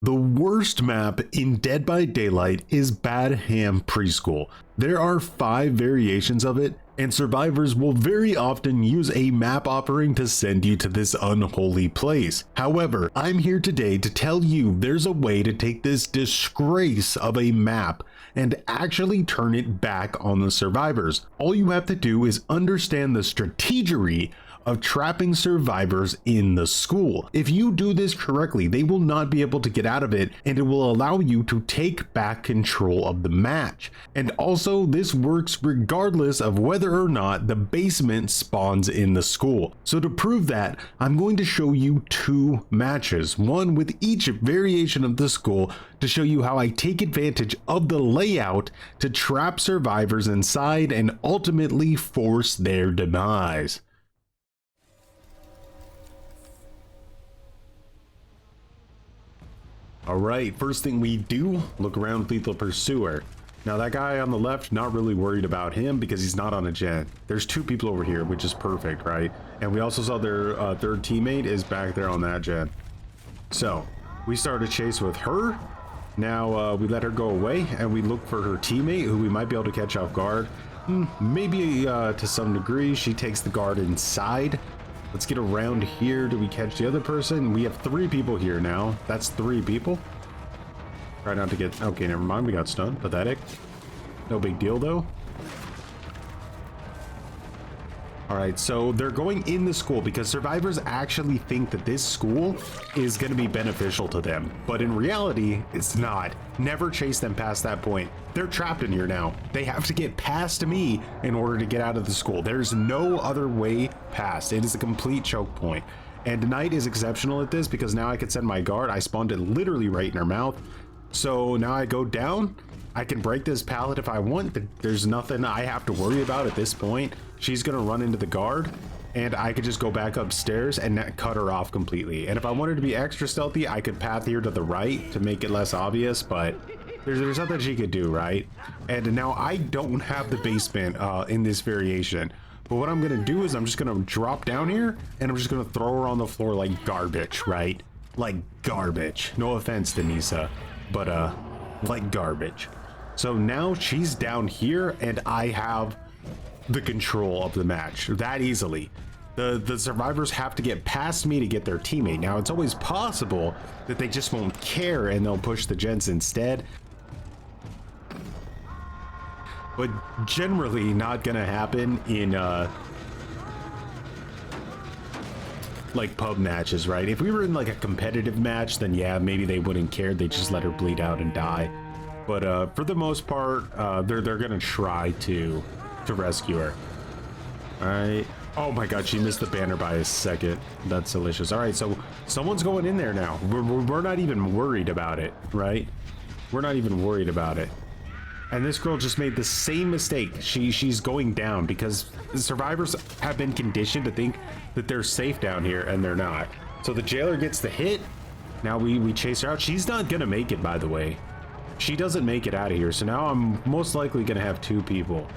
The worst map in Dead by Daylight is Badham Preschool. There are 5 variations of it, and survivors will very often use a map offering to send you to this unholy place. However, I'm here today to tell you there's a way to take this disgrace of a map and actually turn it back on the survivors. All you have to do is understand the strategery of trapping survivors in the school. If you do this correctly, they will not be able to get out of it, and it will allow you to take back control of the match. And also, this works regardless of whether or not the basement spawns in the school. So to prove that, I'm going to show you 2 matches, one with each variation of the school, to show you how I take advantage of the layout to trap survivors inside and ultimately force their demise. Alright, first thing we do, look around with Lethal Pursuer. Now that guy on the left, not really worried about him because he's not on a gen. There's 2 people over here, which is perfect, right? And we also saw their third teammate is back there on that gen. So, we started a chase with her. Now we let her go away and we look for her teammate who we might be able to catch off guard. Maybe to some degree. She takes the guard inside. Let's get around here. Do we catch the other person? We have 3 people here now. That's 3 people. Try not to get... Okay, never mind. We got stunned. Pathetic. No big deal, though. Alright, so they're going in the school because survivors actually think that this school is going to be beneficial to them. But in reality, it's not. Never chase them past that point. They're trapped in here now. They have to get past me in order to get out of the school. There's no other way past. It is a complete choke point. And tonight is exceptional at this because now I can send my guard. I spawned it literally right in her mouth. So now I go down. I can break this pallet if I want. There's nothing I have to worry about at this point. She's gonna run into the guard and I could just go back upstairs and cut her off completely. And if I wanted to be extra stealthy, I could path here to the right to make it less obvious, but there's nothing she could do, right? And now I don't have the basement in this variation. But what I'm gonna do is I'm just gonna drop down here and I'm just gonna throw her on the floor like garbage, right? Like garbage. No offense, Demise, but like garbage. So now she's down here and I have the control of the match that easily. The survivors have to get past me to get their teammate. Now it's always possible that they just won't care and they'll push the gens instead, but generally not gonna happen in like pub matches, right? If we were in like a competitive match, then yeah, maybe they wouldn't care. They just let her bleed out and die. But for the most part, they're gonna try to rescue her. All right. Oh my god, she missed the banner by a second. That's delicious. All right, so someone's going in there now. We're not even worried about it, right? We're not even worried about it. And this girl just made the same mistake. She's going down because the survivors have been conditioned to think that they're safe down here, and they're not. So the jailer gets the hit. Now we chase her out. She's not gonna make it, by the way. She doesn't make it out of here. So now I'm most likely gonna have 2 people.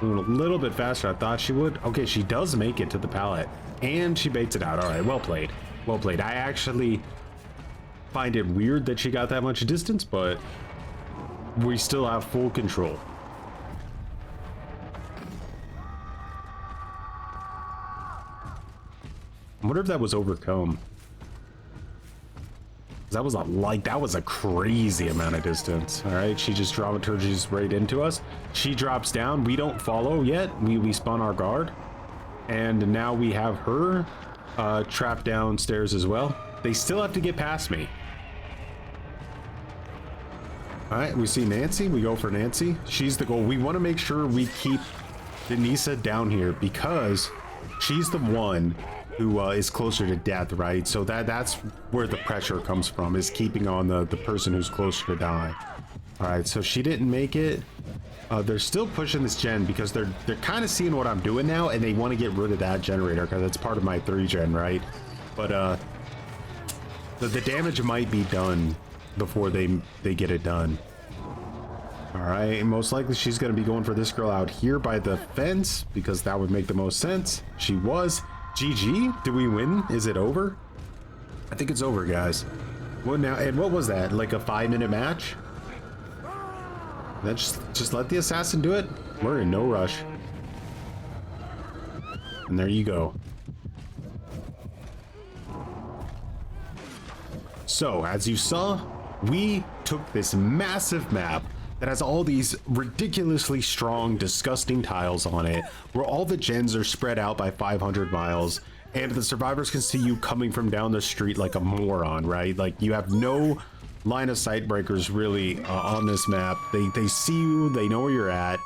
A little bit faster. I thought she would. Okay, she does make it to the pallet, and she baits it out. All right, well played. Well played. I actually find it weird that she got that much distance, but we still have full control. I wonder if that was overcome. That was a crazy amount of distance. All right, she just dramaturgies right into us. She drops down. We don't follow yet. We spawn our guard, and now we have her trapped downstairs as well. They still have to get past me. All right, we see Nancy. We go for Nancy. She's the goal. We want to make sure we keep Demise down here because she's the one who is closer to death, right? So that's where the pressure comes from, is keeping on the person who's closer to die. All right, so she didn't make it. They're still pushing this gen because they're kind of seeing what I'm doing now, and they want to get rid of that generator because it's part of my 3 gen, right? But the damage might be done before they get it done. All right, most likely she's going to be going for this girl out here by the fence because that would make the most sense. She was. GG? Do we win? Is it over? I think it's over, guys. What now? And what was that? Like a 5-minute match? Then just let the assassin do it. We're in no rush. And there you go. So, as you saw, we took this massive map that has all these ridiculously strong, disgusting tiles on it, where all the gens are spread out by 500 miles, and the survivors can see you coming from down the street like a moron, right? Like, you have no line of sight breakers really on this map. They see you, they know where you're at,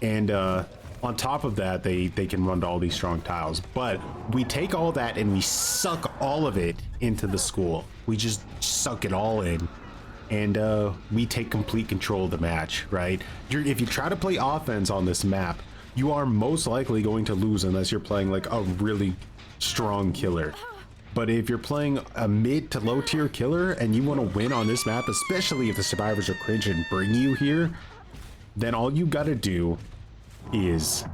and on top of that, they can run to all these strong tiles. But we take all that and we suck all of it into the school. We just suck it all in. And we take complete control of the match, right? If you try to play offense on this map, you are most likely going to lose unless you're playing like a really strong killer. But if you're playing a mid to low tier killer and you want to win on this map, especially if the survivors are cringe and bring you here, then all you got to do is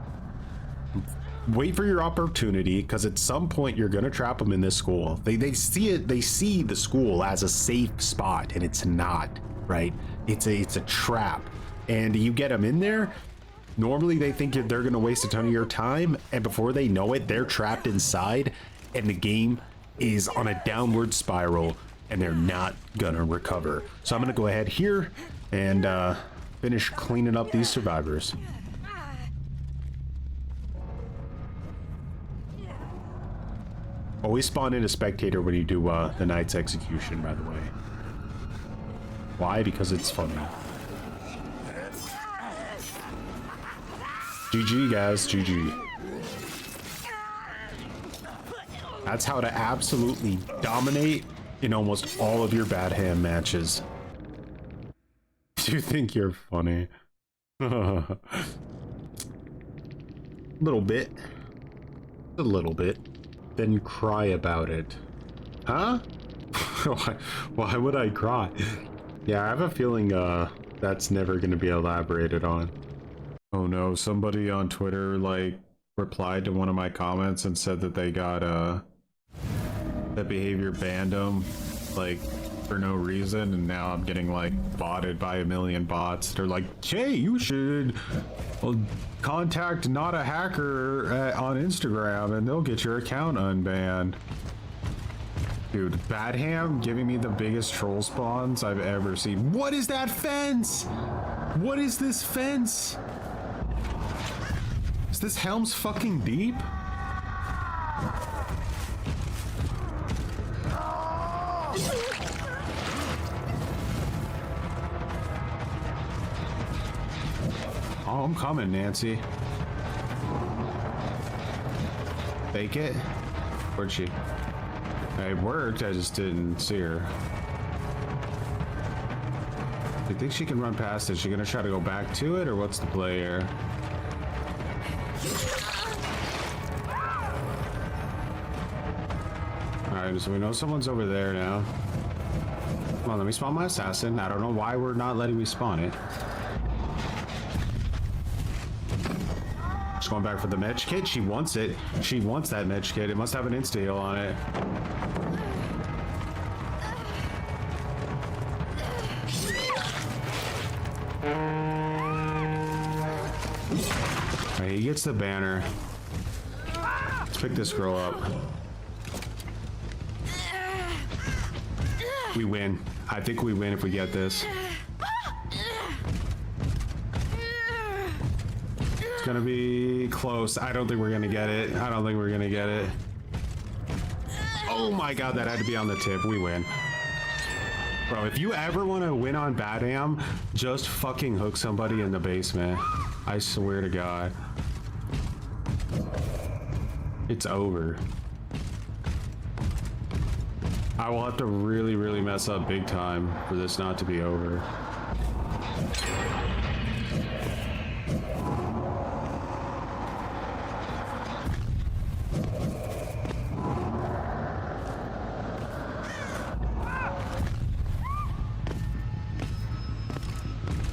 wait for your opportunity, because at some point you're gonna trap them in this school. They see it. They see the school as a safe spot, and it's not, right? It's a trap, and you get them in there. Normally they think they're gonna waste a ton of your time, and before they know it, they're trapped inside, and the game is on a downward spiral, and they're not gonna recover. So I'm gonna go ahead here and finish cleaning up these survivors. Always spawn in a spectator when you do the knight's execution, by the way. Why? Because it's funny. GG, guys. GG. That's how to absolutely dominate in almost all of your Badham matches. You think you're funny. Little bit. A little bit. Then cry about it. Huh? Why would I cry? Yeah, I have a feeling that's never going to be elaborated on. Oh no, somebody on Twitter like replied to one of my comments and said that they got that behavior banned them like for no reason, and now I'm getting like botted by a million bots. They're like, Jay, you should contact not a hacker on Instagram and they'll get your account unbanned. Dude, Badham giving me the biggest troll spawns I've ever seen. What is that fence? What is this fence? Is this Helm's fucking Deep? Oh, I'm coming, Nancy. Fake it? Where'd she? It worked, I just didn't see her. I think she can run past it. Is she gonna try to go back to it, or what's the play here? Alright, so we know someone's over there now. Come on, let me spawn my assassin. I don't know why we're not letting me spawn it. Going back for the medj kit. She wants it. She wants that medj kit. It must have an insta heal on it. Right, he gets the banner. Let's pick this girl up. We win. I think we win if we get this. Gonna be close. I don't think we're gonna get it. I don't think we're gonna get it. Oh my god, that had to be on the tip. We win. Bro, if you ever want to win on Badham, just fucking hook somebody in the basement. I swear to god. It's over. I will have to really mess up big time for this not to be over.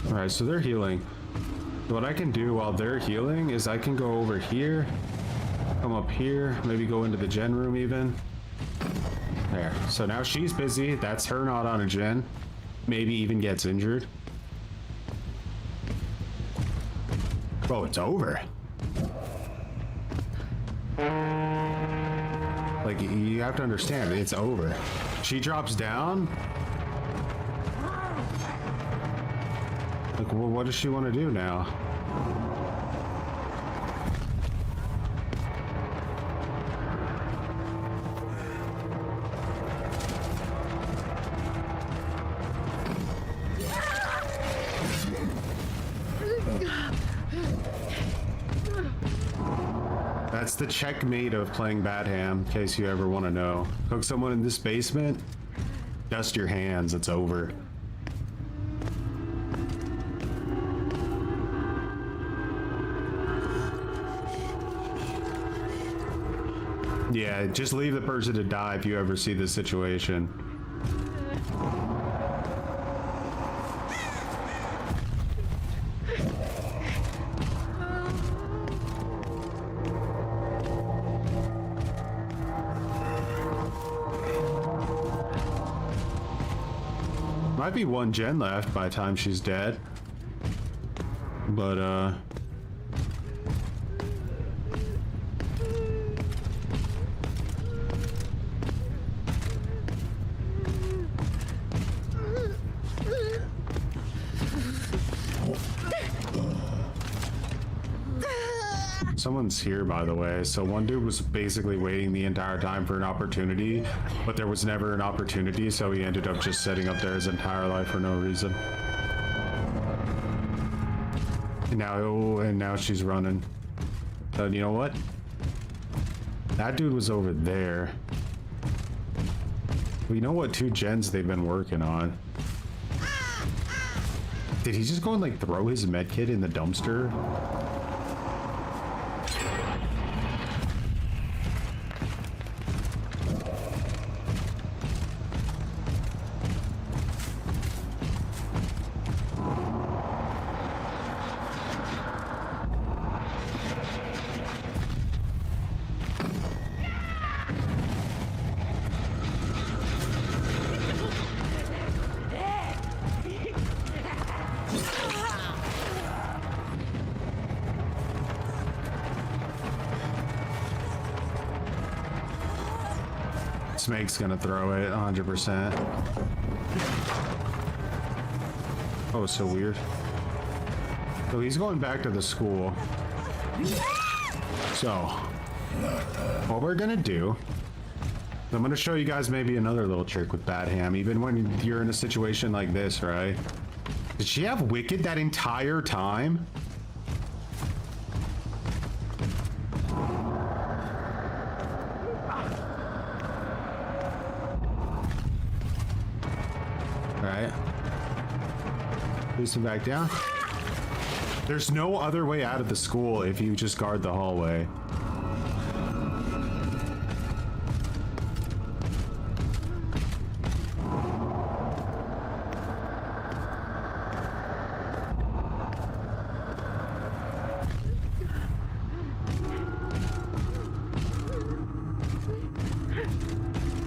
Alright, so they're healing. What I can do while they're healing is I can go over here, come up here, maybe go into the gen room even. There. So now she's busy. That's her not on a gen. Maybe even gets injured. Oh, it's over. Like, you have to understand, it's over. She drops down. Like, well, what does she want to do now? That's the checkmate of playing Badham, in case you ever want to know. Hook someone in this basement, dust your hands, it's over. Yeah, just leave the person to die if you ever see this situation. Might be one gen left by the time she's dead. But, someone's here, by the way. So one dude was basically waiting the entire time for an opportunity, but there was never an opportunity, so he ended up just setting up there his entire life for no reason. And now she's running. You know what? That dude was over there. Well, you know what 2 gens they've been working on? Did he just go and like throw his medkit in the dumpster? Snake's gonna throw it 100%. Oh, so weird. So he's going back to the school. So what we're gonna do, I'm gonna show you guys maybe another little trick with Badham, even when you're in a situation like this, right? Did she have Wicked that entire time? Boost him back down. There's no other way out of the school if you just guard the hallway.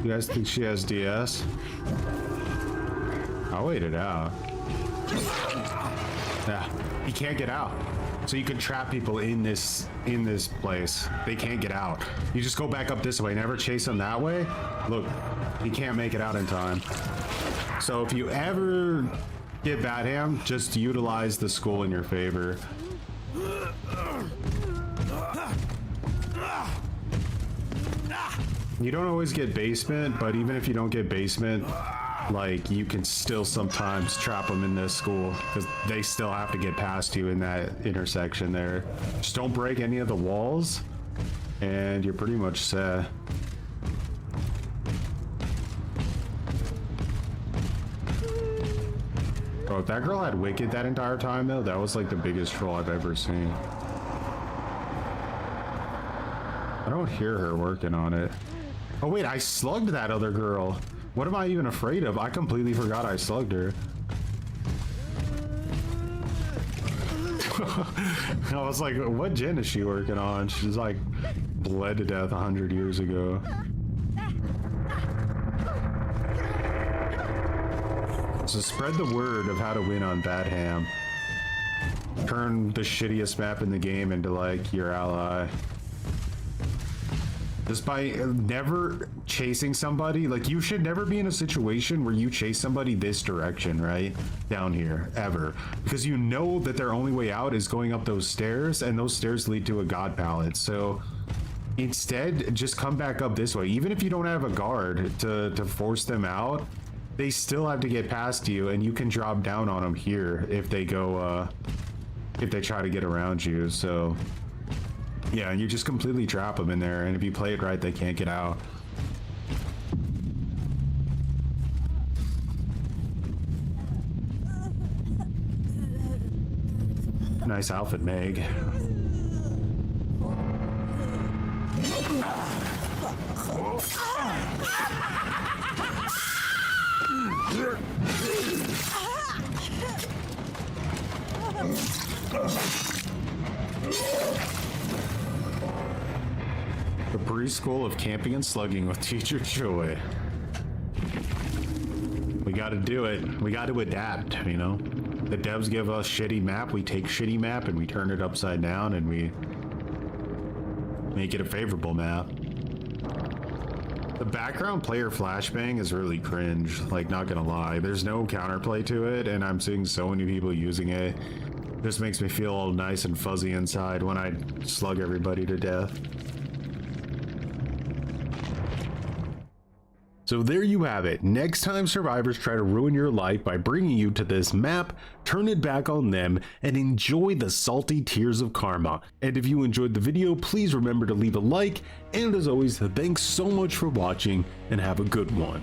You guys think she has DS? I'll wait it out. Yeah, he can't get out. So you can trap people in this place. They can't get out. You just go back up this way. Never chase him that way. Look, he can't make it out in time. So if you ever get Badham, just utilize the school in your favor. You don't always get basement, but even if you don't get basement, like, you can still sometimes trap them in this school because they still have to get past you in that intersection there. Just don't break any of the walls and you're pretty much set. Bro, if that girl had Wicked that entire time though, that was like the biggest troll I've ever seen. I don't hear her working on it. Oh wait, I slugged that other girl. What am I even afraid of? I completely forgot I slugged her. I was like, what gen is she working on? She's like bled to death 100 years ago. So spread the word of how to win on Badham. Turn the shittiest map in the game into like your ally. Just by never chasing somebody, like you should never be in a situation where you chase somebody this direction, right? Down here, ever. Because you know that their only way out is going up those stairs, and those stairs lead to a god pallet. So instead, just come back up this way. Even if you don't have a guard to force them out, they still have to get past you, and you can drop down on them here if they go, if they try to get around you. So yeah, you just completely trap them in there, and if you play it right, they can't get out. Nice outfit, Meg. The preschool of camping and slugging with Teacher Joy. We gotta do it. We gotta adapt, you know? The devs give us shitty map, we take shitty map and we turn it upside down and we make it a favorable map. The background player flashbang is really cringe, like not gonna lie. There's no counterplay to it and I'm seeing so many people using it. Just makes me feel all nice and fuzzy inside when I slug everybody to death. So there you have it. Next time survivors try to ruin your life by bringing you to this map, turn it back on them and enjoy the salty tears of karma. And if you enjoyed the video, please remember to leave a like. And as always, thanks so much for watching and have a good one.